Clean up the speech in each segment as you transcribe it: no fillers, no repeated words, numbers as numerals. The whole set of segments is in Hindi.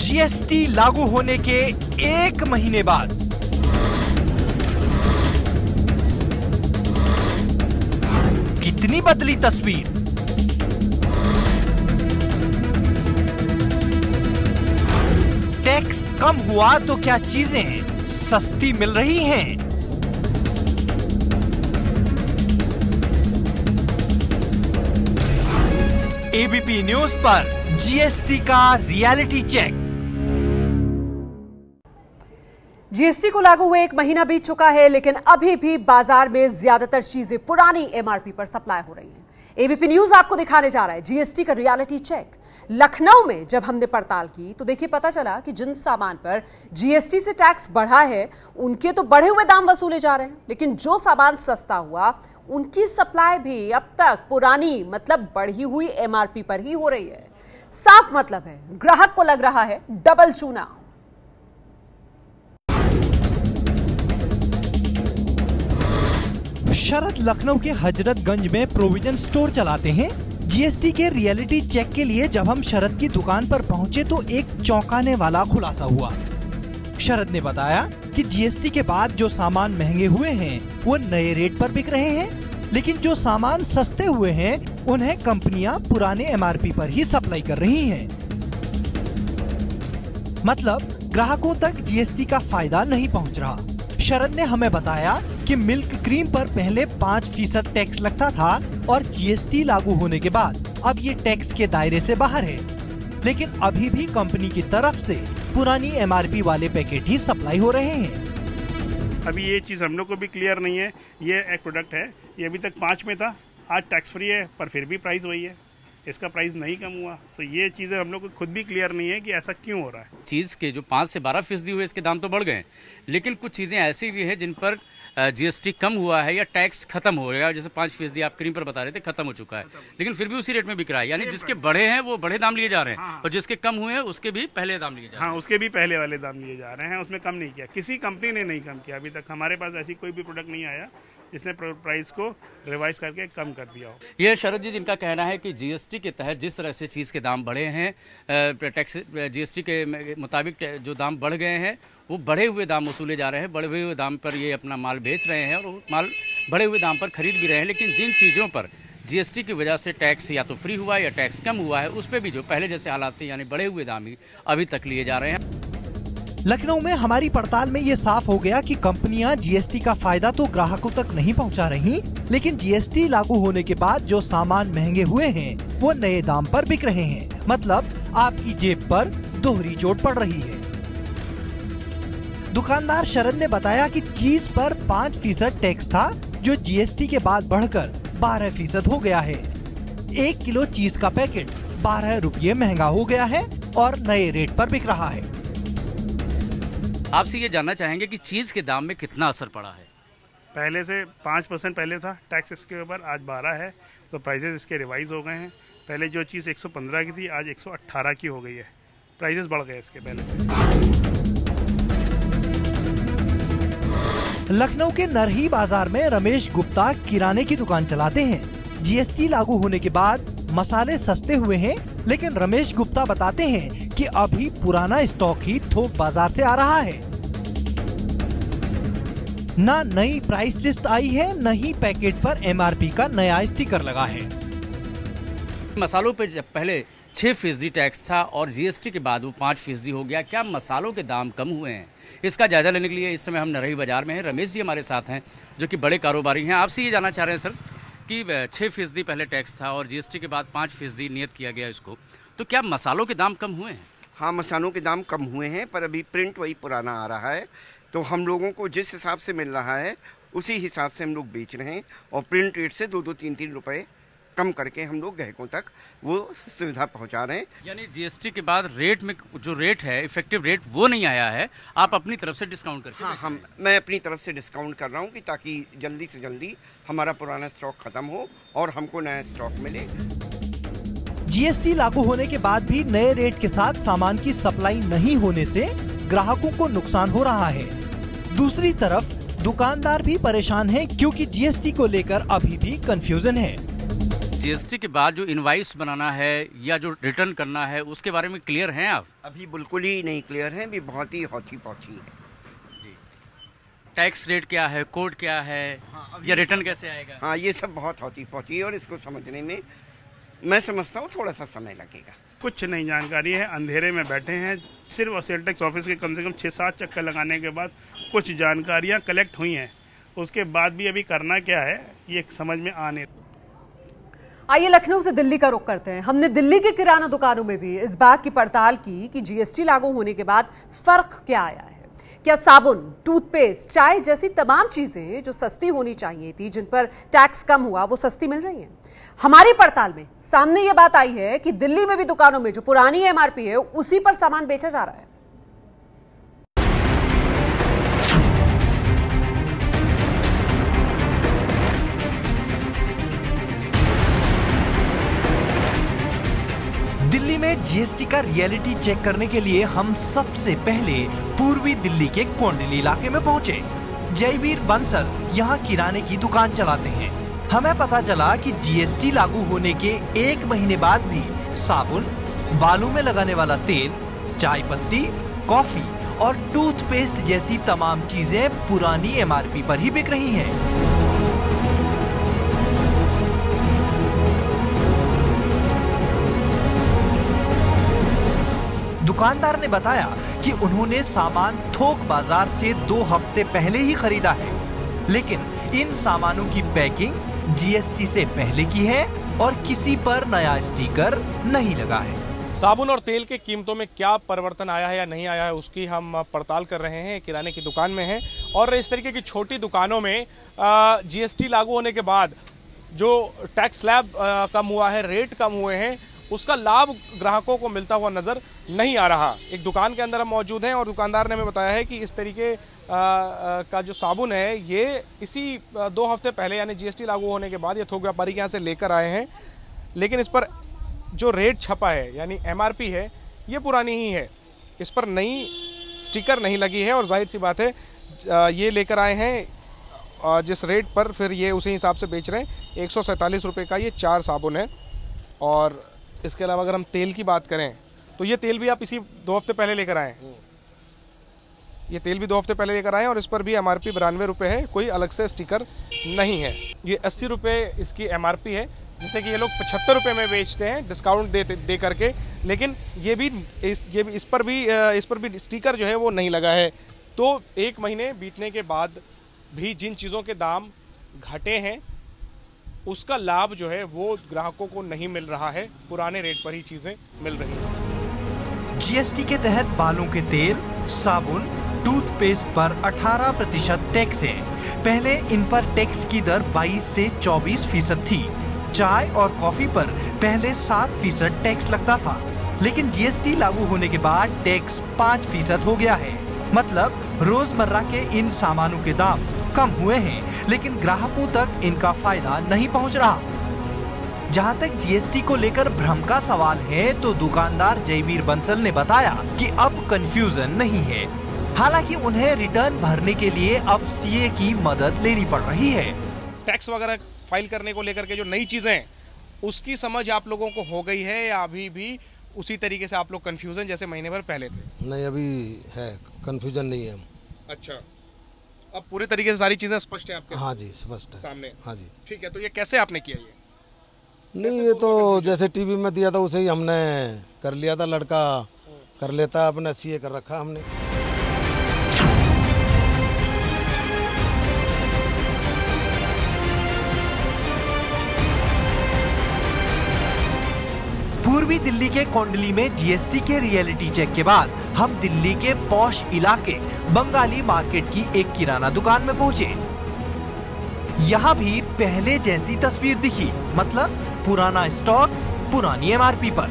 जीएसटी लागू होने के 1 महीने बाद कितनी बदली तस्वीर। टैक्स कम हुआ तो क्या चीजें सस्ती मिल रही हैं? एबीपी न्यूज पर जीएसटी का रियलिटी चेक। जीएसटी को लागू हुए 1 महीना बीत चुका है, लेकिन अभी भी बाजार में ज्यादातर चीजें पुरानी एमआरपी पर सप्लाई हो रही हैं। एबीपी न्यूज आपको दिखाने जा रहा है जीएसटी का रियलिटी चेक। लखनऊ में जब हमने पड़ताल की तो देखिए पता चला कि जिन सामान पर जीएसटी से टैक्स बढ़ा है उनके तो बढ़े हुए दाम वसूले जा रहे हैं, लेकिन जो सामान सस्ता हुआ उनकी सप्लाई भी अब तक पुरानी मतलब बढ़ी हुई एमआरपी पर ही हो रही है। साफ मतलब है ग्राहक को लग रहा है डबल चूना। शरद लखनऊ के हजरतगंज में प्रोविजन स्टोर चलाते हैं। जीएसटी के रियलिटी चेक के लिए जब हम शरद की दुकान पर पहुंचे तो एक चौंकाने वाला खुलासा हुआ। शरद ने बताया कि जीएसटी के बाद जो सामान महंगे हुए हैं वो नए रेट पर बिक रहे हैं, लेकिन जो सामान सस्ते हुए हैं उन्हें कंपनियां पुराने एमआरपी पर ही सप्लाई कर रही हैं। मतलब ग्राहकों तक जीएसटी का फायदा नहीं पहुंच रहा। शरद ने हमें बताया कि मिल्क क्रीम पर पहले 5% टैक्स लगता था और जीएसटी लागू होने के बाद अब ये टैक्स के दायरे से बाहर है, लेकिन अभी भी कंपनी की तरफ से पुरानी एमआरपी वाले पैकेट ही सप्लाई हो रहे हैं। अभी ये चीज़ हम लोग को भी क्लियर नहीं है। ये एक प्रोडक्ट है, ये अभी तक 5 में था, आज टैक्स फ्री है, पर फिर भी प्राइस वही है, इसका प्राइस नहीं कम हुआ। तो ये चीज़ें हम लोग को खुद भी क्लियर नहीं है कि ऐसा क्यों हो रहा है। चीज़ के जो 5 से 12% हुए इसके दाम तो बढ़ गए, लेकिन कुछ चीज़ें ऐसी भी हैं जिन पर जीएसटी कम हुआ है या टैक्स खत्म हो गया। जैसे 5% आप क्रीम पर बता रहे थे खत्म हो चुका है, लेकिन फिर भी उसी रेट में बिक रहा है। यानी जिसके बढ़े हैं वो बढ़े दाम लिए जा रहे हैं और जिसके कम हुए हैं उसके भी पहले दाम लिए जा रहे हैं। हाँ, उसके भी पहले वाले दाम लिए जा रहे हैं, उसमें कम नहीं किया। किसी कंपनी ने नहीं कम किया अभी तक। हमारे पास ऐसी कोई भी प्रोडक्ट नहीं आया जिसने प्राइस को रिवाइज करके कम कर दिया हो। यह शरद जी जिनका कहना है कि जीएसटी के तहत जिस तरह से चीज़ के दाम बढ़े हैं, टैक्स जीएसटी के मुताबिक जो दाम बढ़ गए हैं वो बढ़े हुए दाम वसूले जा रहे हैं। बढ़े हुए दाम पर ये अपना माल बेच रहे हैं और वो माल बढ़े हुए दाम पर खरीद भी रहे हैं, लेकिन जिन चीज़ों पर जीएसटी की वजह से टैक्स या तो फ्री हुआ या टैक्स कम हुआ है उस पर भी जो पहले जैसे हालात थे यानी बढ़े हुए दाम ही अभी तक लिए जा रहे हैं। लखनऊ में हमारी पड़ताल में ये साफ हो गया कि कंपनियां जीएसटी का फायदा तो ग्राहकों तक नहीं पहुंचा रही, लेकिन जीएसटी लागू होने के बाद जो सामान महंगे हुए हैं वो नए दाम पर बिक रहे हैं। मतलब आपकी जेब पर दोहरी चोट पड़ रही है। दुकानदार शरद ने बताया कि चीज पर 5% टैक्स था जो जीएसटी के बाद बढ़कर 12% हो गया है। 1 किलो चीज का पैकेट 12 रुपये महंगा हो गया है और नए रेट पर बिक रहा है। आपसे ये जानना चाहेंगे कि चीज़ के दाम में कितना असर पड़ा है? पहले से 5% पहले था टैक्स इसके ऊपर, आज 12 है, तो प्राइसेस इसके रिवाइज हो गए हैं। पहले जो चीज़ 115 की थी आज 118 की हो गई है। प्राइसेस बढ़ गए इसके पहले से। लखनऊ के नरही बाजार में रमेश गुप्ता किराने की दुकान चलाते हैं। जीएसटी लागू होने के बाद मसाले सस्ते हुए हैं, लेकिन रमेश गुप्ता बताते हैं कि अभी पुराना स्टॉक ही थोक बाजार से आ रहा है। ना नई प्राइस लिस्ट आई है, न ही पैकेट पर एमआरपी का नया स्टिकर लगा है। मसालों पे जब पहले 6% टैक्स था और जीएसटी के बाद वो 5% हो गया, क्या मसालों के दाम कम हुए हैं? इसका जायजा लेने के लिए इस समय हम नरही बाजार में हैं। रमेश जी हमारे साथ हैं जो कि बड़े कारोबारी हैं। आपसे ये जानना चाह रहे हैं सर कि 6% पहले टैक्स था और जीएसटी के बाद 5% नियत किया गया इसको, तो क्या मसालों के दाम कम हुए हैं? हाँ, मसालों के दाम कम हुए हैं, पर अभी प्रिंट वही पुराना आ रहा है। तो हम लोगों को जिस हिसाब से मिल रहा है उसी हिसाब से हम लोग बेच रहे हैं और प्रिंट रेट से 2-2, 3-3 रुपए कम करके हम लोग ग्राहकों तक वो सुविधा पहुंचा रहे हैं। यानी जीएसटी के बाद रेट में जो रेट है इफेक्टिव रेट वो नहीं आया है, आप अपनी तरफ से डिस्काउंट करके? हाँ, मैं अपनी तरफ से डिस्काउंट कर रहा हूँ कि ताकि जल्दी से जल्दी हमारा पुराना स्टॉक खत्म हो और हमको नया स्टॉक मिले। जीएसटी लागू होने के बाद भी नए रेट के साथ सामान की सप्लाई नहीं होने से ग्राहकों को नुकसान हो रहा है। दूसरी तरफ दुकानदार भी परेशान हैं क्योंकि जीएसटी को लेकर अभी भी कंफ्यूजन है। जीएसटी के बाद जो इनवाइस बनाना है या जो रिटर्न करना है उसके बारे में क्लियर हैं आप? अभी बिल्कुल ही नहीं क्लियर है, अभी बहुत ही हौची पौची है। टैक्स रेट क्या है, कोड क्या है, या रिटर्न कैसे आएगा? हाँ, ये सब बहुत हौची पौची है और इसको समझने में मैं समझता हूँ थोड़ा सा समय लगेगा। कुछ नहीं जानकारी है, अंधेरे में बैठे हैं। सिर्फ सेल टैक्स ऑफिस के कम से कम 6-7 चक्कर लगाने के बाद कुछ जानकारियाँ कलेक्ट हुई हैं। उसके बाद भी अभी करना क्या है ये समझ में आने। आइए लखनऊ से दिल्ली का रुख करते हैं। हमने दिल्ली के किराना दुकानों में भी इस बात की पड़ताल की कि जीएसटी लागू होने के बाद फर्क क्या आया है। क्या साबुन, टूथपेस्ट, चाय जैसी तमाम चीजें जो सस्ती होनी चाहिए थी, जिन पर टैक्स कम हुआ, वो सस्ती मिल रही हैं? हमारी पड़ताल में सामने ये बात आई है कि दिल्ली में भी दुकानों में जो पुरानी एमआरपी है उसी पर सामान बेचा जा रहा है। दिल्ली में जीएसटी का रियलिटी चेक करने के लिए हम सबसे पहले पूर्वी दिल्ली के कोंडली इलाके में पहुंचे। जयवीर बंसल यहाँ किराने की दुकान चलाते हैं। हमें पता चला कि जीएसटी लागू होने के 1 महीने बाद भी साबुन, बालों में लगाने वाला तेल, चाय पत्ती, कॉफी और टूथपेस्ट जैसी तमाम चीजें पुरानी एमआरपी पर ही बिक रही हैं। दुकानदार ने बताया कि उन्होंने सामान थोक बाजार से 2 हफ्ते पहले ही खरीदा है, लेकिन इन सामानों की पैकिंग जीएसटी से पहले की है और किसी पर नया स्टिकर नहीं लगा है। साबुन और तेल के कीमतों में क्या परिवर्तन आया है या नहीं आया है उसकी हम पड़ताल कर रहे हैं। किराने की दुकान में हैं और इस तरीके की छोटी दुकानों में जीएसटी लागू होने के बाद जो टैक्स स्लैब कम हुआ है, रेट कम हुए हैं, उसका लाभ ग्राहकों को मिलता हुआ नजर नहीं आ रहा। एक दुकान के अंदर हम मौजूद हैं और दुकानदार ने हमें बताया है कि इस तरीके का जो साबुन है ये इसी 2 हफ्ते पहले यानी जीएसटी लागू होने के बाद ये थोक व्यापारी के यहाँ से लेकर आए हैं, लेकिन इस पर जो रेट छपा है यानी एमआरपी है ये पुरानी ही है, इस पर नई स्टिकर नहीं लगी है और जाहिर सी बात है ये लेकर आए हैं जिस रेट पर फिर ये उसी हिसाब से बेच रहे हैं। 147 रुपये का ये 4 साबुन है। और इसके अलावा अगर हम तेल की बात करें तो ये तेल भी आप इसी 2 हफ्ते पहले लेकर आए हैं। ये तेल भी 2 हफ्ते पहले लेकर आए हैं और इस पर भी एमआरपी 92 रुपये है, कोई अलग से स्टिकर नहीं है। ये 80 रुपये इसकी एमआरपी है, जैसे कि ये लोग 75 रुपये में बेचते हैं डिस्काउंट दे करके, लेकिन इस पर भी स्टिकर जो है वो नहीं लगा है। तो 1 महीने बीतने के बाद भी जिन चीज़ों के दाम घटे हैं उसका लाभ जो है वो ग्राहकों को नहीं मिल रहा है, पुराने रेट पर ही चीजें मिल रही हैं। जीएसटी के तहत बालों के तेल, साबुन, टूथपेस्ट पर 18% टैक्स है। पहले इन पर टैक्स की दर 22 से 24% थी। चाय और कॉफी पर पहले 7% टैक्स लगता था, लेकिन जीएसटी लागू होने के बाद टैक्स 5% हो गया है। मतलब रोजमर्रा के इन सामानों के दाम कम हुए हैं, लेकिन ग्राहकों तक इनका फायदा नहीं पहुंच रहा। जहां तक जीएसटी को लेकर भ्रम का सवाल है तो दुकानदार जयवीर बंसल ने बताया कि अब कंफ्यूजन नहीं है। हालांकि उन्हें रिटर्न भरने के लिए अब सीए की मदद लेनी पड़ रही है। टैक्स वगैरह फाइल करने को लेकर के जो नई चीजें हैं उसकी समझ आप लोगों को हो गई है या अभी भी उसी तरीके से आप लोग कंफ्यूजन जैसे महीने भर पहले थे? नहीं, अभी है, कंफ्यूजन नहीं है हम। अच्छा, अब पूरे तरीके से सारी चीजें स्पष्ट है आपके? हाँ जी, स्पष्ट है सामने। हाँ जी। ठीक है, तो ये कैसे आपने किया? ये नहीं, ये तो जैसे टीवी में दिया था उसे ही हमने कर लिया था। लड़का कर लेता है, अपना सीए कर रखा हमने। पूर्वी दिल्ली के कोंडली में जीएसटी के रियलिटी चेक के बाद हम दिल्ली के पॉश इलाके बंगाली मार्केट की एक किराना दुकान में पहुंचे। यहाँ भी पहले जैसी तस्वीर दिखी, मतलब पुराना स्टॉक पुरानी एमआरपी पर।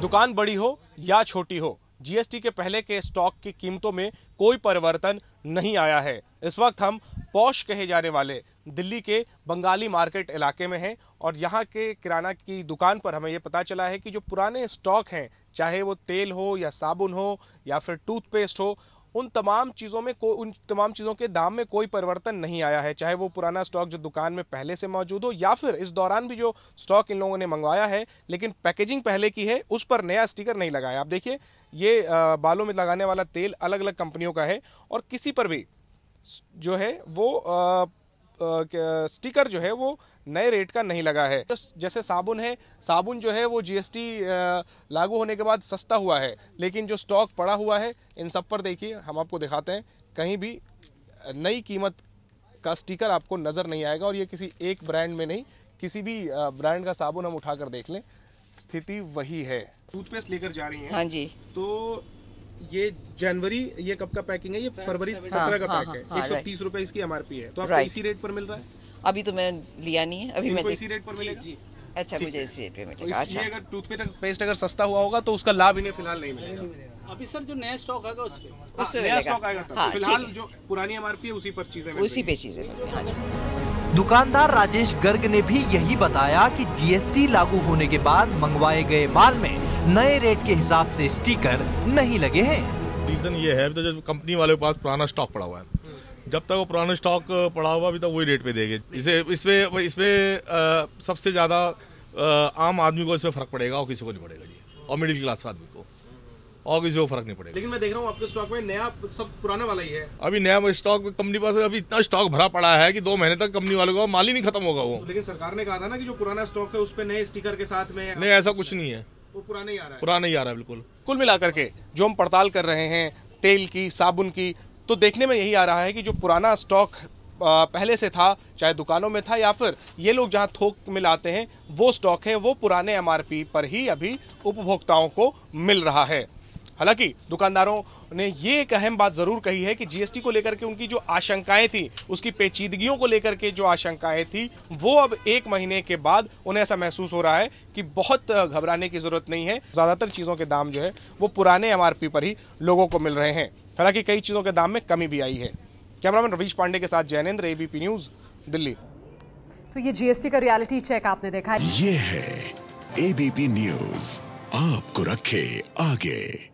दुकान बड़ी हो या छोटी हो, जीएसटी के पहले के स्टॉक की कीमतों में कोई परिवर्तन नहीं आया है। इस वक्त हम पॉश कहे जाने वाले दिल्ली के बंगाली मार्केट इलाके में हैं और यहाँ के किराना की दुकान पर हमें ये पता चला है कि जो पुराने स्टॉक हैं, चाहे वो तेल हो या साबुन हो या फिर टूथपेस्ट हो, उन तमाम चीज़ों के दाम में कोई परिवर्तन नहीं आया है, चाहे वो पुराना स्टॉक जो दुकान में पहले से मौजूद हो या फिर इस दौरान भी जो स्टॉक इन लोगों ने मंगवाया है लेकिन पैकेजिंग पहले की है, उस पर नया स्टिकर नहीं लगाया। आप देखिए, ये बालों में लगाने वाला तेल अलग अलग कंपनियों का है और किसी पर भी जो है वो स्टिकर जो है वो नए रेट का नहीं लगा है। जैसे साबुन है, साबुन जो है वो जीएसटी लागू होने के बाद सस्ता हुआ है, लेकिन जो स्टॉक पड़ा हुआ है इन सब पर देखिए, हम आपको दिखाते हैं, कहीं भी नई कीमत का स्टिकर आपको नज़र नहीं आएगा। और ये किसी एक ब्रांड में नहीं, किसी भी ब्रांड का साबुन हम उठाकर देख लें, स्थिति वही है। टूथपेस्ट लेकर जा रही हैं? हाँ जी। तो ये जनवरी, ये कब का पैकिंग है? ये फरवरी 17 का पैक है। 130 रुपए इसकी एमआरपी है, तो आपको इसी रेट पर मिल रहा है? अभी तो मैं लिया नहीं है, अभी मैं इसी रेट पर मिलेगा। जी। अच्छा, मुझे इसी रेट पे मिलेगा। अच्छा, अगर टूथपेस्ट अगर सस्ता हुआ होगा तो उसका लाभ इन्हें फिलहाल नहीं मिलेगा। अभी सर जो नया स्टॉक आएगा उस पे नया स्टॉक आएगा तब। फिलहाल जो पुरानी एमआरपी है उसी पर चीजें, उसी पे चीजें। हाँ जी। दुकानदार राजेश गर्ग ने भी यही बताया कि जीएसटी लागू होने के बाद मंगवाए गए माल में नए रेट के हिसाब से स्टिकर नहीं लगे हैं। रीजन ये है, तो जो कंपनी वाले के पास पुराना स्टॉक पड़ा हुआ है, जब तक वो पुराना स्टॉक पड़ा हुआ अभी तक वही रेट पे देंगे। इसमें सबसे ज्यादा आम आदमी को इसमें फर्क पड़ेगा और किसी को नहीं पड़ेगा जी, और मिडिल क्लास आदमी को और किसी को फर्क नहीं पड़ेगा। लेकिन मैं देख रहा हूँ आपके स्टॉक में नया सब पुराना वाला ही है। अभी नया स्टॉक कंपनी पास अभी इतना स्टॉक भरा पड़ा है कि 2 महीने तक कंपनी वालों का माल ही नहीं खत्म होगा वो। लेकिन सरकार ने कहा था ना कि जो पुराना स्टॉक है उस पे नए स्टिकर के साथ में। नहीं, ऐसा कुछ नहीं है, वो पुराना ही आ रहा है। पुराना ही आ रहा है बिल्कुल। कुल मिलाकर के जो हम पड़ताल कर रहे हैं तेल की, साबुन की, तो देखने में यही आ रहा है कि जो पुराना स्टॉक पहले से था, चाहे दुकानों में था या फिर ये लोग जहां थोक में लाते हैं, वो स्टॉक है वो पुराने एमआरपी पर ही अभी उपभोक्ताओं को मिल रहा है। हालांकि दुकानदारों ने ये एक अहम बात जरूर कही है कि जीएसटी को लेकर के उनकी जो आशंकाएं थी, उसकी पेचीदगियों को लेकर के जो आशंकाएं थी, वो अब 1 महीने के बाद उन्हें ऐसा महसूस हो रहा है कि बहुत घबराने की जरूरत नहीं है। ज्यादातर चीजों के दाम जो है वो पुराने एमआरपी पर ही लोगों को मिल रहे हैं। हालांकि कई चीजों के दाम में कमी भी आई है। कैमरामैन रवीश पांडे के साथ जैनेंद्र, एबीपी न्यूज, दिल्ली। तो ये जीएसटी का रियलिटी चेक आपने देखा है। ये है एबीपी न्यूज, आपको रखे आगे।